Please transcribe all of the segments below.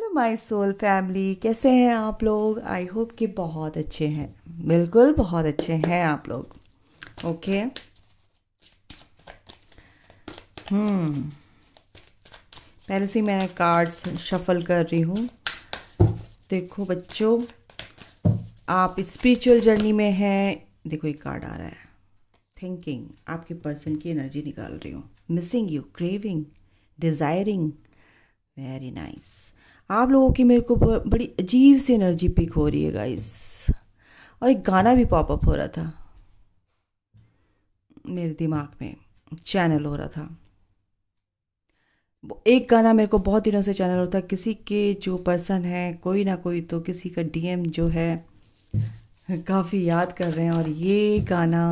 Hello my soul family, कैसे हैं आप लोग। आई होप कि बहुत अच्छे हैं। बिल्कुल बहुत अच्छे हैं आप लोग। ओके। हम्म पहले से ही मैं कार्ड्स शफल कर रही हूँ। देखो बच्चों, आप स्पिरिचुअल जर्नी में हैं। देखो एक कार्ड आ रहा है, थिंकिंग। आपके पर्सन की एनर्जी निकाल रही हूँ। Missing you, craving, desiring. Very nice. आप लोगों की मेरे को बड़ी अजीब सी एनर्जी पिक हो रही है गाइस। और एक गाना भी पॉपअप हो रहा था मेरे दिमाग में, चैनल हो रहा था। एक गाना मेरे को बहुत दिनों से चैनल होता है, किसी के जो पर्सन है, कोई ना कोई तो किसी का डीएम जो है काफ़ी याद कर रहे हैं। और ये गाना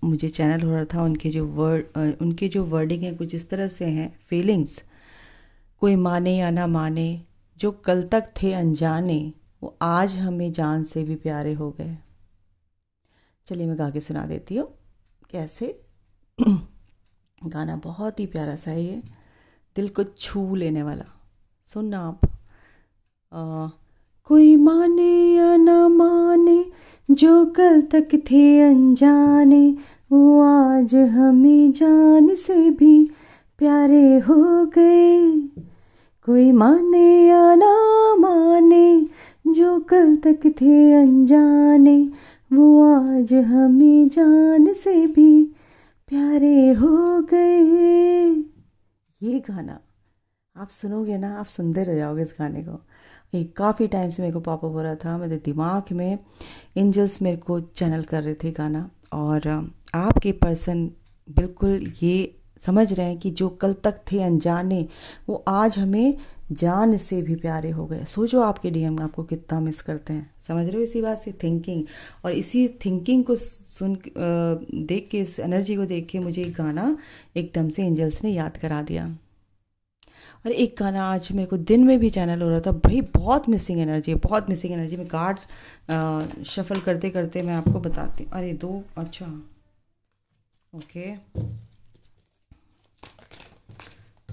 मुझे चैनल हो रहा था। उनके जो वर्डिंग है कुछ इस तरह से हैं, फीलिंग्स। कोई माने या ना माने, जो कल तक थे अनजाने, वो आज हमें जान से भी प्यारे हो गए। चलिए मैं गा के सुना देती हूँ कैसे। गाना बहुत ही प्यारा सा है ये, दिल को छू लेने वाला। सुनना आप। आ, कोई माने या ना माने, जो कल तक थे अनजाने, वो आज हमें जान से भी प्यारे हो गए। कोई माने या ना माने, जो कल तक थे अनजाने, वो आज हमें जान से भी प्यारे हो गए। ये गाना आप सुनोगे ना, आप सुनते रह जाओगे इस गाने को। ये काफ़ी टाइम से मेरे को पॉपअप हो रहा था मेरे दिमाग में। एंजल्स मेरे को चैनल कर रहे थे गाना। और आपके पर्सन बिल्कुल ये समझ रहे हैं कि जो कल तक थे अनजाने, वो आज हमें जान से भी प्यारे हो गए। सोचो आपके डीएम आपको कितना मिस करते हैं। समझ रहे हो इसी बात से थिंकिंग। और इसी थिंकिंग को देख के, इस एनर्जी को देख के मुझे एक गाना एकदम से एंजल्स ने याद करा दिया। और एक गाना आज मेरे को दिन में भी चैनल हो रहा था। भाई बहुत मिसिंग एनर्जी है, बहुत मिसिंग एनर्जी। मैं कार्ड्स शफल करते करते मैं आपको बताती हूँ। अरे दो, अच्छा ओके,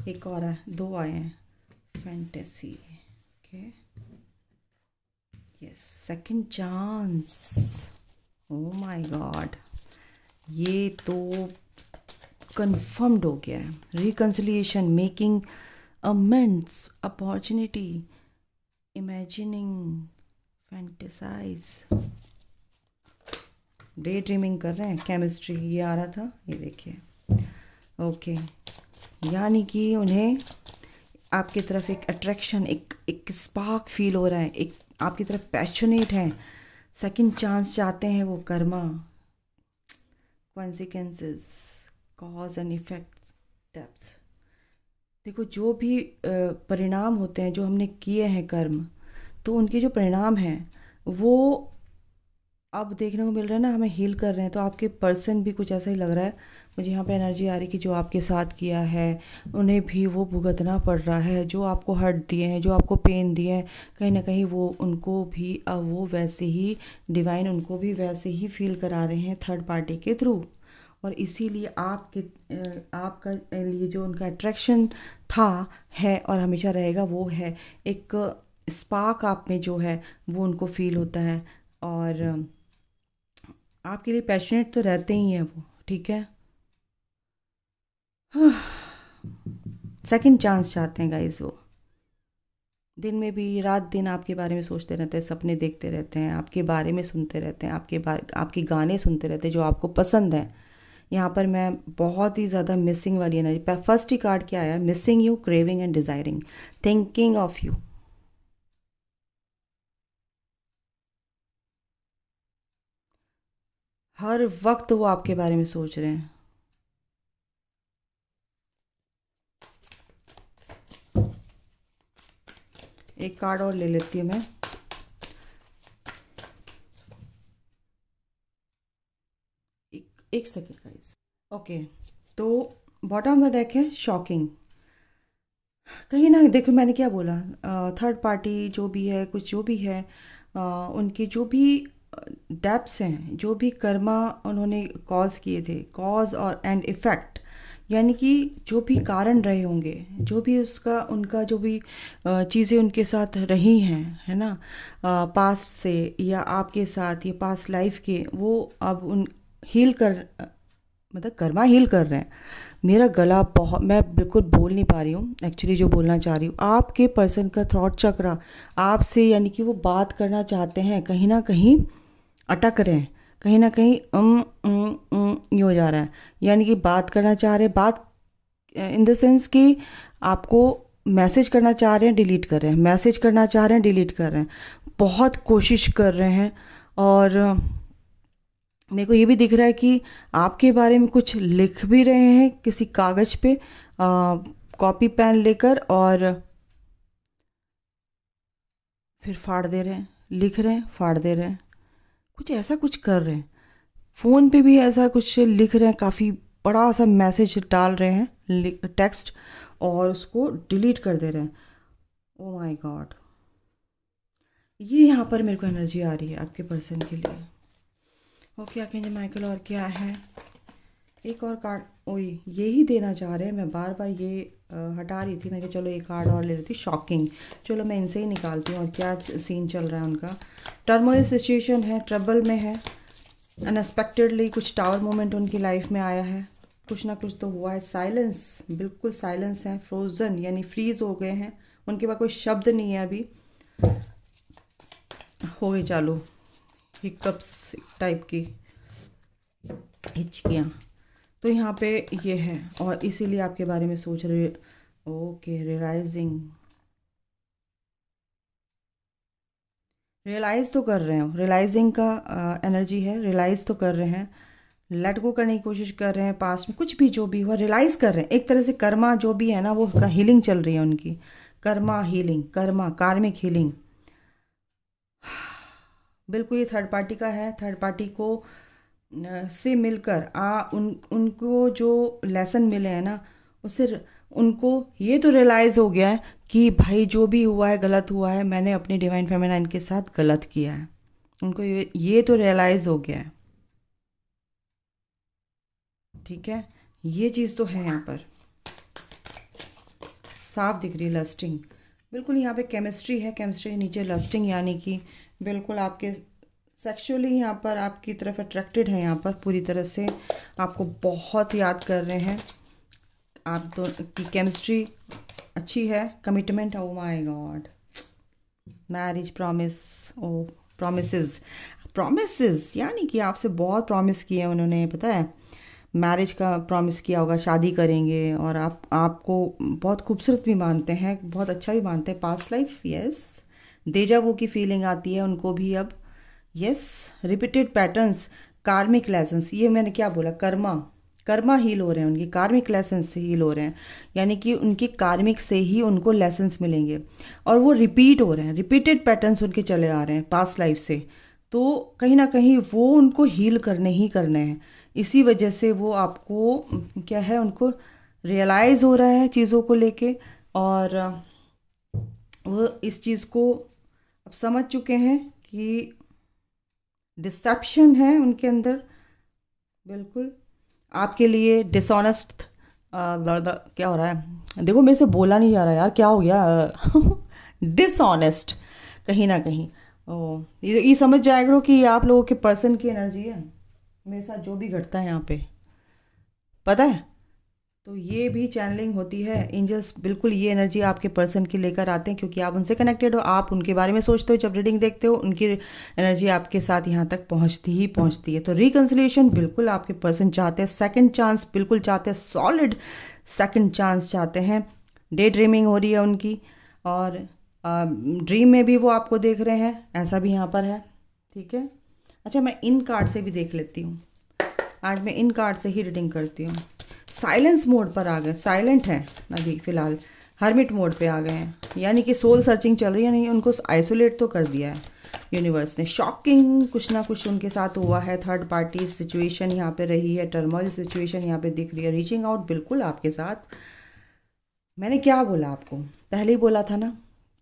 एक और है, दो आए हैं। Fantasy, okay, yes, second chance. O my God, ये तो कंफर्म्ड हो गया है। Reconciliation, making amends, opportunity, imagining, fantasise, day dreaming कर रहे हैं, केमिस्ट्री, ये आ रहा था, ये देखिए। ओके, यानी कि उन्हें आपकी तरफ एक अट्रैक्शन, एक स्पार्क फील हो रहा है, एक आपकी तरफ पैशनेट है। सेकंड चांस चाहते हैं वो। Karma, consequences, cause and effect, depth. देखो जो भी परिणाम होते हैं, जो हमने किए हैं कर्म, तो उनके जो परिणाम हैं वो अब देखने को मिल रहा है ना, हमें हील कर रहे हैं। तो आपके पर्सन भी कुछ ऐसा ही लग रहा है मुझे। यहाँ पे एनर्जी आ रही कि जो आपके साथ किया है उन्हें भी वो भुगतना पड़ रहा है। जो आपको हर्ट दिए हैं, जो आपको पेन दिए हैं, कहीं ना कहीं वो उनको भी अब वो वैसे ही डिवाइन उनको भी वैसे ही फील करा रहे हैं थर्ड पार्टी के थ्रू। और इसीलिए आपका लिए जो उनका अट्रैक्शन था, है और हमेशा रहेगा, वो है एक स्पार्क आप में जो है वो उनको फील होता है। और आपके लिए पैशनेट तो रहते ही हैं वो, ठीक है। सेकंड चांस चाहते हैं गाइस वो। दिन में भी, रात दिन आपके बारे में सोचते रहते हैं, सपने देखते रहते हैं, आपके बारे में सुनते रहते हैं, आपके गाने सुनते रहते हैं जो आपको पसंद हैं। यहाँ पर मैं बहुत ही ज़्यादा मिसिंग वाली एनर्जी। फर्स्ट ही कार्ड क्या आया, missing you, craving and desiring, thinking of you. हर वक्त वो आपके बारे में सोच रहे हैं। एक कार्ड और ले लेती हूँ मैं। एक सेकेंड गाइस। ओके, तो बॉटम ऑफ द डेक है शॉकिंग। कहीं ना देखो मैंने क्या बोला, थर्ड पार्टी जो भी है, कुछ जो भी है, उनके जो भी डेप्स हैं, जो भी कर्मा उन्होंने कॉज किए थे, कॉज और एंड इफ़ेक्ट, यानी कि जो भी कारण रहे होंगे, जो भी उसका उनका जो भी चीज़ें उनके साथ रही हैं, है ना, पास्ट से या आपके साथ या पास्ट लाइफ के, वो अब उन हील कर मतलब कर्मा हील कर रहे हैं। मेरा गला बहुत, मैं बिल्कुल बोल नहीं पा रही हूँ एक्चुअली, जो बोलना चाह रही हूँ, आपके पर्सन का थ्रॉट चक्र आपसे यानी कि वो बात करना चाहते हैं, कहीं ना कहीं अटक रहे हैं, कहीं ना कहीं ये हो जा रहा है, यानी कि बात करना चाह रहे हैं, बात इन द सेंस कि आपको मैसेज करना चाह रहे हैं, डिलीट कर रहे हैं, मैसेज करना चाह रहे हैं, डिलीट कर रहे हैं, बहुत कोशिश कर रहे हैं। और मेरे को ये भी दिख रहा है कि आपके बारे में कुछ लिख भी रहे हैं किसी कागज़ पे, कॉपी पेन लेकर, और फिर फाड़ दे रहे हैं, लिख रहे हैं, फाड़ दे रहे हैं, कुछ ऐसा कुछ कर रहे हैं। फ़ोन पे भी ऐसा कुछ लिख रहे हैं, काफ़ी बड़ा सा मैसेज डाल रहे हैं, टेक्स्ट, और उसको डिलीट कर दे रहे हैं। ओ माय गॉड, ये यहाँ पर मेरे को एनर्जी आ रही है आपके पर्सन के लिए। ओके आर्कएंजल माइकल, और क्या है? एक और कार्ड, ओए यही देना चाह रहे हैं। मैं बार बार ये हटा रही थी, मैं कहा चलो एक कार्ड और ले लेती। शॉकिंग, चलो मैं इनसे ही निकालती हूँ और क्या सीन चल रहा है उनका। टर्मोइल सिचुएशन है, ट्रबल में है, अनएक्सपेक्टेडली कुछ टावर मोमेंट उनकी लाइफ में आया है, कुछ ना कुछ तो हुआ है। साइलेंस, बिल्कुल साइलेंस है, फ्रोजन यानी फ्रीज हो गए हैं, उनके पास कोई शब्द नहीं है अभी। हो गई चालू हिकअप्स टाइप की हिचकियाँ, तो यहाँ पे ये है, और इसीलिए आपके बारे में सोच रहे। ओके, रियलाइज़ तो कर रहे हो, रियलाइजिंग का एनर्जी है, रियलाइज़ तो कर रहे हैं, लेट गो करने की कोशिश कर रहे हैं, पास्ट में कुछ भी जो भी हुआ रियलाइज़ कर रहे हैं। एक तरह से कर्मा जो भी है ना, वो हीलिंग चल रही है उनकी, कर्मा हीलिंग, कर्मा कार्मिक हीलिंग। बिल्कुल ये थर्ड पार्टी का है, थर्ड पार्टी को से मिलकर उनको जो लेसन मिले हैं ना, उससे उनको ये तो रियलाइज़ हो गया है कि भाई जो भी हुआ है गलत हुआ है, मैंने अपनी डिवाइन फेमिनाइन के साथ गलत किया है। उनको ये तो रियलाइज़ हो गया है, ठीक है, ये चीज़ तो है यहाँ पर साफ दिख रही है। लस्टिंग, बिल्कुल यहाँ पे केमिस्ट्री है, केमिस्ट्री के नीचे लस्टिंग, यानी कि बिल्कुल आपके सेक्सुअली यहाँ पर आपकी तरफ अट्रैक्टेड है, यहाँ पर पूरी तरह से आपको बहुत याद कर रहे हैं। आप दोनों की केमिस्ट्री अच्छी है, commitment, oh my God, marriage promise, oh promises, promises यानी कि आपसे बहुत प्रॉमिस किए उन्होंने, पता है, मैरिज का प्रॉमिस किया होगा, शादी करेंगे, और आपको बहुत खूबसूरत भी मानते हैं, बहुत अच्छा भी मानते हैं। पास्ट लाइफ, यस, देजा वो की फीलिंग आती है उनको भी अब, यस, रिपीटेड पैटर्न्स, कार्मिक लेसन्स, ये मैंने क्या बोला, कर्मा हील हो रहे हैं उनकी, कार्मिक लेसन्स से हील हो रहे हैं, यानी कि उनकी कार्मिक से ही उनको लेसन्स मिलेंगे, और वो रिपीट हो रहे हैं, रिपीटेड पैटर्न्स उनके चले आ रहे हैं पास्ट लाइफ से, तो कहीं ना कहीं वो उनको हील करने ही करने हैं। इसी वजह से वो आपको क्या है, उनको रियलाइज़ हो रहा है चीज़ों को लेके, और वो इस चीज़ को अब समझ चुके हैं कि डिसेप्शन है उनके अंदर, बिल्कुल आपके लिए डिसऑनेस्ट। क्या हो रहा है, देखो मेरे से बोला नहीं जा रहा यार, क्या हो गया डिसऑनेस्ट कहीं ना कहीं। ये समझ जाया करो कि ये आप लोगों के पर्सन की एनर्जी है, मेरे साथ जो भी घटता है यहाँ पे, पता है, तो ये भी चैनलिंग होती है। एंजल्स बिल्कुल ये एनर्जी आपके पर्सन की लेकर आते हैं, क्योंकि आप उनसे कनेक्टेड हो, आप उनके बारे में सोचते हो, जब रीडिंग देखते हो उनकी एनर्जी आपके साथ यहाँ तक पहुँचती है। तो रिकन्सिलिएशन बिल्कुल आपके पर्सन चाहते हैं, सेकंड चांस बिल्कुल चाहते हैं, सॉलिड सेकंड चांस चाहते हैं। डे ड्रीमिंग हो रही है उनकी, और ड्रीम में भी वो आपको देख रहे हैं, ऐसा भी यहाँ पर है, ठीक है। अच्छा, मैं इन कार्ड से भी देख लेती हूँ, आज मैं इन कार्ड से ही रीडिंग करती हूँ। साइलेंस मोड पर आ गए, साइलेंट है अभी फ़िलहाल, हर्मिट मोड पे आ गए हैं, यानी कि सोल सर्चिंग चल रही है, नहीं उनको आइसोलेट तो कर दिया है यूनिवर्स ने। शॉकिंग कुछ ना कुछ उनके साथ हुआ है, थर्ड पार्टी सिचुएशन यहाँ पे रही है, टर्मोइल सिचुएशन यहाँ पे दिख रही है। रीचिंग आउट बिल्कुल आपके साथ, मैंने क्या बोला आपको, पहले ही बोला था ना,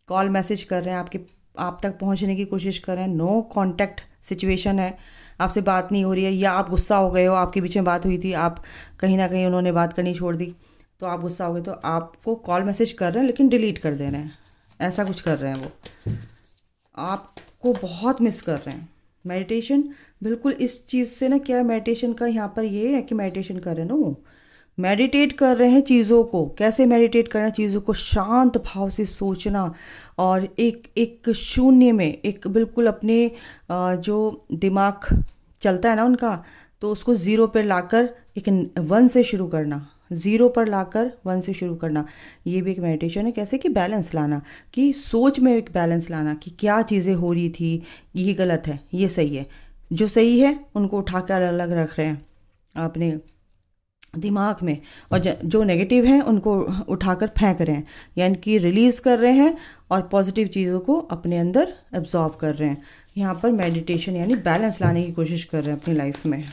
कॉल मैसेज कर रहे हैं, आप तक पहुँचने की कोशिश कर रहे हैं, नो कॉन्टैक्ट सिचुएशन है, आपसे बात नहीं हो रही है, या आप गुस्सा हो गए हो, आपके बीच में बात हुई थी, आप कहीं ना कहीं उन्होंने बात करनी छोड़ दी, तो आप गुस्सा हो गए, तो आपको कॉल मैसेज कर रहे हैं लेकिन डिलीट कर दे रहे हैं, ऐसा कुछ कर रहे हैं वो, आपको बहुत मिस कर रहे हैं। मेडिटेशन बिल्कुल इस चीज़ से ना, क्या मेडिटेशन का यहाँ पर ये है कि मेडिटेशन कर रहे हैं ना, वो मेडिटेट कर रहे हैं चीज़ों को। कैसे मेडिटेट करना, चीज़ों को शांत भाव से सोचना, और एक एक शून्य में, एक बिल्कुल अपने जो दिमाग चलता है ना उनका, तो उसको ज़ीरो पर लाकर एक वन से शुरू करना, ज़ीरो पर लाकर वन से शुरू करना, ये भी एक मेडिटेशन है। कैसे कि बैलेंस लाना, कि सोच में एक बैलेंस लाना, कि क्या चीज़ें हो रही थी, ये गलत है, ये सही है, जो सही है उनको उठा कर अलग रख रहे हैं अपने दिमाग में, और जो नेगेटिव हैं उनको उठाकर फेंक रहे हैं, यानी कि रिलीज़ कर रहे हैं, और पॉजिटिव चीज़ों को अपने अंदर एब्जॉर्व कर रहे हैं। यहाँ पर मेडिटेशन यानी बैलेंस लाने की कोशिश कर रहे हैं अपनी लाइफ में।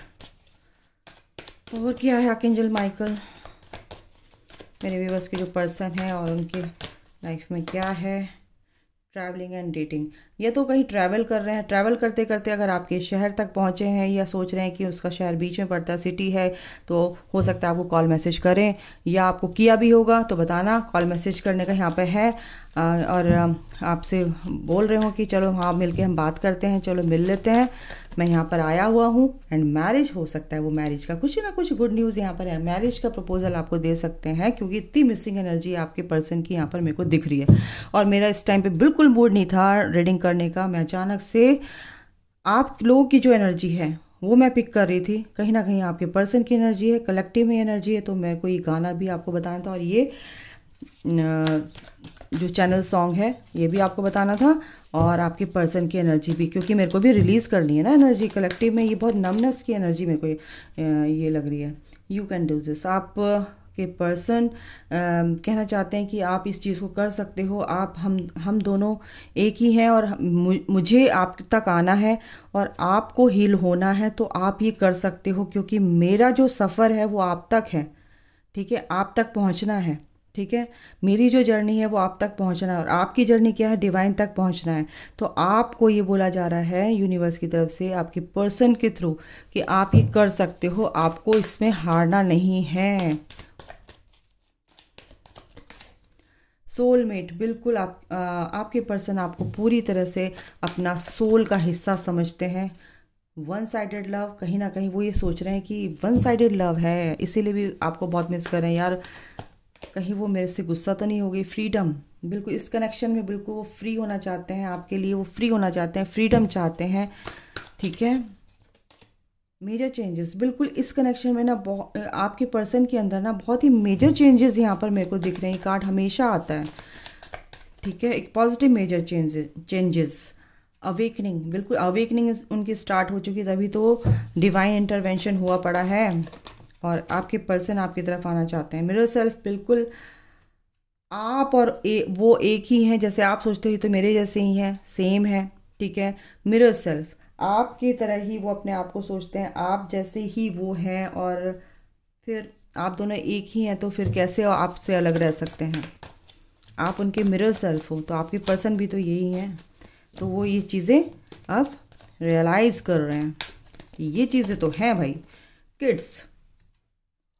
और क्या है आर्कएंजल माइकल मेरे व्यूअर्स के जो पर्सन है और उनके लाइफ में क्या है? ट्रैवलिंग एंड डेटिंग, या तो कहीं ट्रैवल कर रहे हैं, ट्रैवल करते करते अगर आपके शहर तक पहुंचे हैं, या सोच रहे हैं कि उसका शहर बीच में पड़ता है, सिटी है, तो हो सकता है आपको कॉल मैसेज करें, या आपको किया भी होगा तो बताना। कॉल मैसेज करने का यहाँ पे है, और आपसे बोल रहे हो कि चलो हाँ मिलके हम बात करते हैं, चलो मिल लेते हैं, मैं यहाँ पर आया हुआ हूँ। एंड मैरिज हो सकता है, वो मैरिज का कुछ ना कुछ गुड न्यूज़ यहाँ पर है, मैरिज का प्रपोजल आपको दे सकते हैं, क्योंकि इतनी मिसिंग एनर्जी आपके पर्सन की यहाँ पर मेरे को दिख रही है। और मेरा इस टाइम पे बिल्कुल मूड नहीं था रीडिंग करने का, मैं अचानक से आप लोगों की जो एनर्जी है वो मैं पिक कर रही थी, कहीं ना कहीं आपके पर्सन की एनर्जी है, कलेक्टिव में एनर्जी है, तो मेरे को ये गाना भी आपको बताना था, और ये जो चैनल सॉन्ग है ये भी आपको बताना था, और आपके पर्सन की एनर्जी भी, क्योंकि मेरे को भी रिलीज़ करनी है ना एनर्जी कलेक्टिव में। ये बहुत नमनेस की एनर्जी मेरे को ये लग रही है। यू कैन डू दिस, आप के पर्सन कहना चाहते हैं कि आप इस चीज़ को कर सकते हो, आप हम दोनों एक ही हैं, और मुझे आप तक आना है और आपको हील होना है, तो आप ये कर सकते हो, क्योंकि मेरा जो सफ़र है वो आप तक है, ठीक है, आप तक पहुंचना है, ठीक है, मेरी जो जर्नी है वो आप तक पहुंचना है, और आपकी जर्नी क्या है, डिवाइन तक पहुंचना है। तो आपको ये बोला जा रहा है यूनिवर्स की तरफ से, आपके पर्सन के थ्रू, कि आप ये कर सकते हो, आपको इसमें हारना नहीं है। सोलमेट, बिल्कुल आपके पर्सन आपको पूरी तरह से अपना सोल का हिस्सा समझते हैं। वन साइडेड लव, कहीं ना कहीं वो ये सोच रहे हैं कि वन साइडेड लव है, इसीलिए भी आपको बहुत मिस कर रहे हैं यार, कहीं वो मेरे से गुस्सा तो नहीं हो गई। फ्रीडम, बिल्कुल इस कनेक्शन में बिल्कुल वो फ्री होना चाहते हैं, आपके लिए वो फ्री होना चाहते हैं, फ्रीडम चाहते हैं, ठीक है। मेजर चेंजेस, बिल्कुल इस कनेक्शन में ना आपके पर्सन के अंदर ना बहुत ही मेजर चेंजेस यहाँ पर मेरे को दिख रहे हैं। कार्ड हमेशा आता है, ठीक है, एक पॉजिटिव मेजर चेंजेस। अवेकनिंग, बिल्कुल अवेकनिंग उनकी स्टार्ट हो चुकी है, तभी तो डिवाइन इंटरवेंशन हुआ पड़ा है, और आपके पर्सन आपकी तरफ आना चाहते हैं। मिरर सेल्फ, बिल्कुल आप और वो एक ही हैं, जैसे आप सोचते हो तो मेरे जैसे ही हैं, सेम है, ठीक है। मिरर सेल्फ, आपकी तरह ही वो अपने आप को सोचते हैं, आप जैसे ही वो हैं, और फिर आप दोनों एक ही हैं, तो फिर कैसे आपसे अलग रह सकते हैं? आप उनके मिरर सेल्फ हो, तो आपके पर्सन भी तो यही हैं, तो वो ये चीज़ें अब रियलाइज़ कर रहे हैं कि ये चीज़ें तो हैं भाई। किड्स,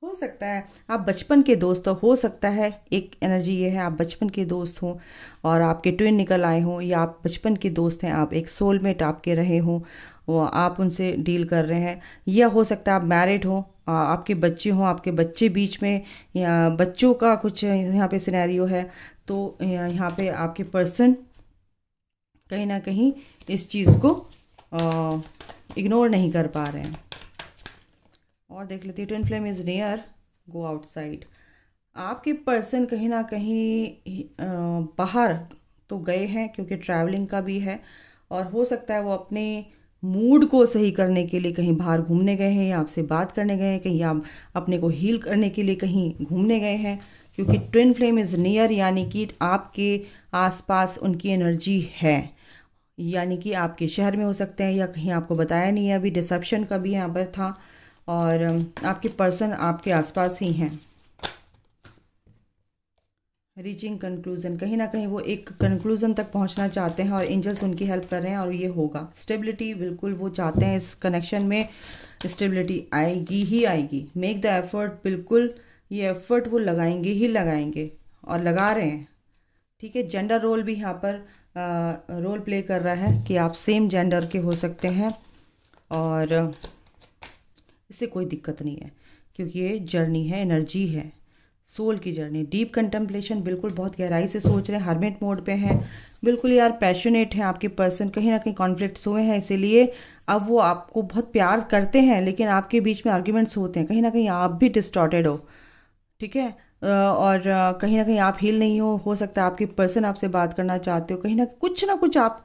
हो सकता है आप बचपन के दोस्त हो सकता है, एक एनर्जी ये है आप बचपन के दोस्त हों और आपके ट्विन निकल आए हों, या आप बचपन के दोस्त हैं, आप एक सोलमेट आपके रहे हों, वो आप उनसे डील कर रहे हैं। या हो सकता है आप मैरिड हों, आपके बच्चे हों, आपके बच्चे बीच में, या बच्चों का कुछ यहाँ पे सिनेरियो है, तो यहाँ पे आपके पर्सन कहीं ना कहीं इस चीज़ को इग्नोर नहीं कर पा रहे हैं। और देख लेती है, twin flame is near, go outside. आपके पर्सन कहीं ना कहीं बाहर तो गए हैं, क्योंकि ट्रैवलिंग का भी है, और हो सकता है वो अपने मूड को सही करने के लिए कहीं बाहर घूमने गए हैं, या आपसे बात करने गए हैं, कहीं आप अपने को हील करने के लिए कहीं घूमने गए हैं, क्योंकि ट्विन फ्लेम इज़ नियर, यानी कि आपके आसपास उनकी एनर्जी है, यानी कि आपके शहर में हो सकते हैं, या कहीं आपको बताया नहीं है अभी, डिसेप्शन का भी यहाँ पर था, और आपके पर्सन आपके आसपास ही हैं। रीचिंग कंक्लूजन, कहीं ना कहीं वो एक कंक्लूजन तक पहुंचना चाहते हैं और एंजल्स उनकी हेल्प कर रहे हैं और ये होगा। स्टेबिलिटी बिल्कुल वो चाहते हैं, इस कनेक्शन में स्टेबिलिटी आएगी ही आएगी। मेक द एफर्ट, बिल्कुल ये एफर्ट वो लगाएंगे ही लगाएंगे और लगा रहे हैं। ठीक है, जेंडर रोल भी यहाँ पर रोल प्ले कर रहा है कि आप सेम जेंडर के हो सकते हैं और इससे कोई दिक्कत नहीं है क्योंकि ये जर्नी है, एनर्जी है, सोल की जर्नी। डीप कंटेम्पलेशन, बिल्कुल बहुत गहराई से सोच रहे हैं, हर्मिट मोड पे हैं, बिल्कुल यार पैशनेट है आपके पर्सन, कहीं ना कहीं कॉन्फ्लिक्ट्स हुए हैं इसीलिए अब वो आपको बहुत प्यार करते हैं लेकिन आपके बीच में आर्ग्यूमेंट्स होते हैं, कहीं ना कहीं आप भी डिस्टॉर्टेड हो। ठीक है, और कहीं ना कहीं आप हील नहीं हो सकता है आपके पर्सन आपसे बात करना चाहते हो, कहीं ना कुछ आपका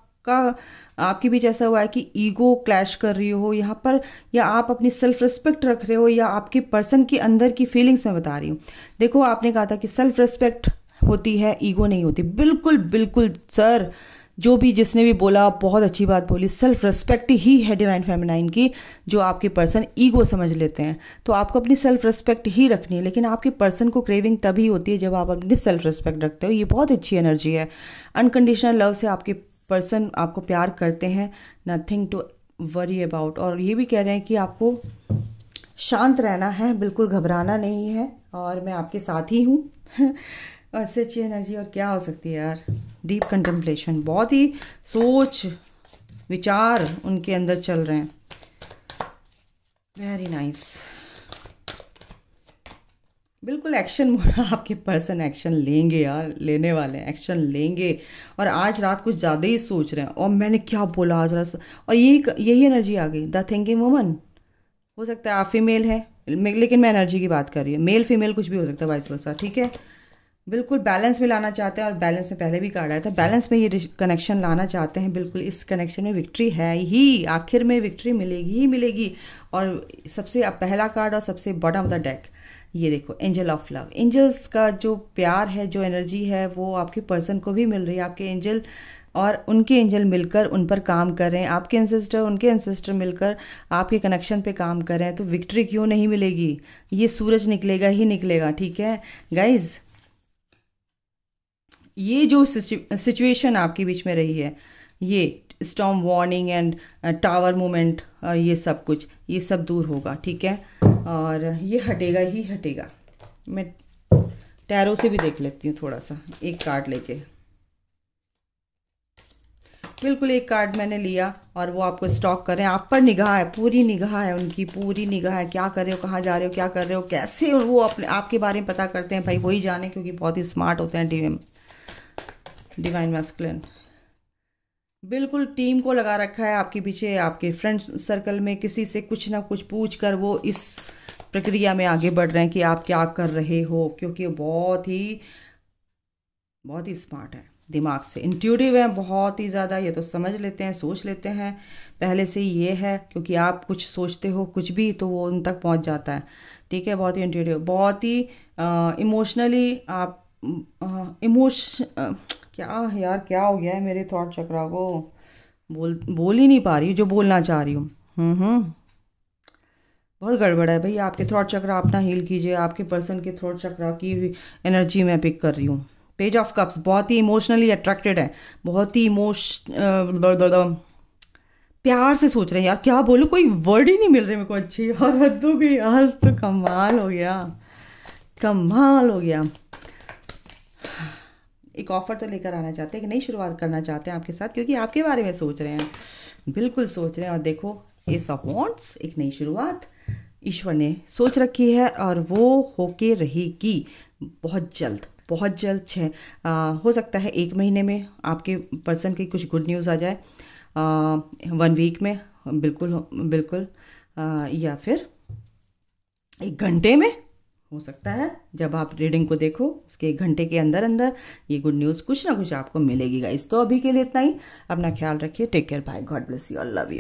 आपके बीच ऐसा हुआ है कि ईगो क्लैश कर रही हो यहाँ पर, या आप अपनी सेल्फ रिस्पेक्ट रख रहे हो, या आपके पर्सन के अंदर की फीलिंग्स मैं बता रही हूँ। देखो आपने कहा था कि सेल्फ रिस्पेक्ट होती है, ईगो नहीं होती। बिल्कुल बिल्कुल सर, जो भी जिसने भी बोला बहुत अच्छी बात बोली। सेल्फ रिस्पेक्ट ही है डिवाइन फेमिनाइन की, जो आपके पर्सन ईगो समझ लेते हैं। तो आपको अपनी सेल्फ रिस्पेक्ट ही रखनी है, लेकिन आपके पर्सन को क्रेविंग तभी होती है जब आप अपनी सेल्फ रिस्पेक्ट रखते हो। ये बहुत अच्छी एनर्जी है। अनकंडीशनल लव से आपके पर्सन आपको प्यार करते हैं, नथिंग टू वरी अबाउट। और ये भी कह रहे हैं कि आपको शांत रहना है, बिल्कुल घबराना नहीं है और मैं आपके साथ ही हूँ। इससे अच्छी एनर्जी और क्या हो सकती है यार। डीप कंटेम्पलेशन, बहुत ही सोच विचार उनके अंदर चल रहे हैं। Very nice. बिल्कुल एक्शन, आपके पर्सन एक्शन लेंगे यार, लेने वाले हैं, एक्शन लेंगे। और आज रात कुछ ज़्यादा ही सोच रहे हैं और मैंने क्या बोला आज रात, और यही एनर्जी आ गई। द थिंकिंग वुमन, हो सकता है आप फीमेल है लेकिन मैं एनर्जी की बात कर रही हूँ। मेल फीमेल कुछ भी हो सकता है, वाइस वर्सा। ठीक है, बिल्कुल बैलेंस में लाना चाहते हैं और बैलेंस में पहले भी कार्ड आया था, बैलेंस में ये कनेक्शन लाना चाहते हैं। बिल्कुल इस कनेक्शन में विक्ट्री है ही, आखिर में विक्ट्री मिलेगी ही मिलेगी। और सबसे पहला कार्ड और सबसे बॉटम ऑफ द डेक, ये देखो एंजल ऑफ लव। एंजल्स का जो प्यार है, जो एनर्जी है, वो आपके पर्सन को भी मिल रही है। आपके एंजल और उनके एंजल मिलकर उन पर काम कर रहे हैं, आपके एंसेस्टर उनके एंसेस्टर मिलकर आपके कनेक्शन पे काम कर रहे हैं। तो विक्ट्री क्यों नहीं मिलेगी, ये सूरज निकलेगा ही निकलेगा। ठीक है गाइज, ये जो सिचुएशन आपके बीच में रही है, ये storm warning and tower movement और ये सब कुछ, ये सब दूर होगा। ठीक है, और ये हटेगा ही हटेगा। मैं टैरो से भी देख लेती हूँ थोड़ा सा, एक कार्ड लेके। बिल्कुल एक कार्ड मैंने लिया और वो आपको स्टॉक कर रहे हैं, आप पर निगाह है, पूरी निगाह है उनकी, पूरी निगाह है। क्या कर रहे हो, कहाँ जा रहे हो, क्या कर रहे हो, कैसे वो अपने आपके बारे में पता करते हैं, भाई वही जाने, क्योंकि बहुत ही स्मार्ट होते हैं डिवाइन मैस्कुलिन। बिल्कुल टीम को लगा रखा है आपके पीछे, आपके फ्रेंड सर्कल में किसी से कुछ ना कुछ पूछ कर वो इस प्रक्रिया में आगे बढ़ रहे हैं कि आप क्या कर रहे हो, क्योंकि बहुत ही स्मार्ट है, दिमाग से इंट्यूटिव है बहुत ही ज़्यादा। ये तो समझ लेते हैं, सोच लेते हैं पहले से ही। ये है क्योंकि आप कुछ सोचते हो कुछ भी तो वो उन तक पहुंच जाता है। ठीक है, बहुत ही इंट्यूटिव, बहुत ही इमोशनली आप क्या यार, क्या हो गया है मेरे थॉट चक्रा को, बोल ही नहीं पा रही हूँ जो बोलना चाह रही हूँ। बहुत गड़बड़ है भाई। आपके थॉट चक्रा अपना हील कीजिए, आपके पर्सन के थॉट चक्रा की एनर्जी मैं पिक कर रही हूँ। पेज ऑफ कप्स, बहुत ही इमोशनली अट्रैक्टेड है, बहुत ही प्यार से सोच रहे हैं यार। क्या बोलूँ, कोई वर्ड ही नहीं मिल रहे मेरे को अच्छी, और हद हो गई आज तो, कमाल हो गया, कमाल हो गया। एक ऑफर तो लेकर आना चाहते हैं, एक नई शुरुआत करना चाहते हैं आपके साथ, क्योंकि आपके बारे में सोच रहे हैं, बिल्कुल सोच रहे हैं। और देखो एस ऑफ वॉन्ड्स, एक नई शुरुआत ईश्वर ने सोच रखी है और वो होके रहेगी बहुत जल्द, बहुत जल्द। हो सकता है 1 महीने में आपके पर्सन की कुछ गुड न्यूज़ आ जाए, 1 वीक में, बिल्कुल या फिर 1 घंटे में हो सकता है। जब आप रीडिंग को देखो उसके 1 घंटे के अंदर अंदर ये गुड न्यूज़ कुछ ना कुछ आपको मिलेगी गाइस। तो अभी के लिए इतना ही, अपना ख्याल रखिए, take care, bye, God bless you, I love you.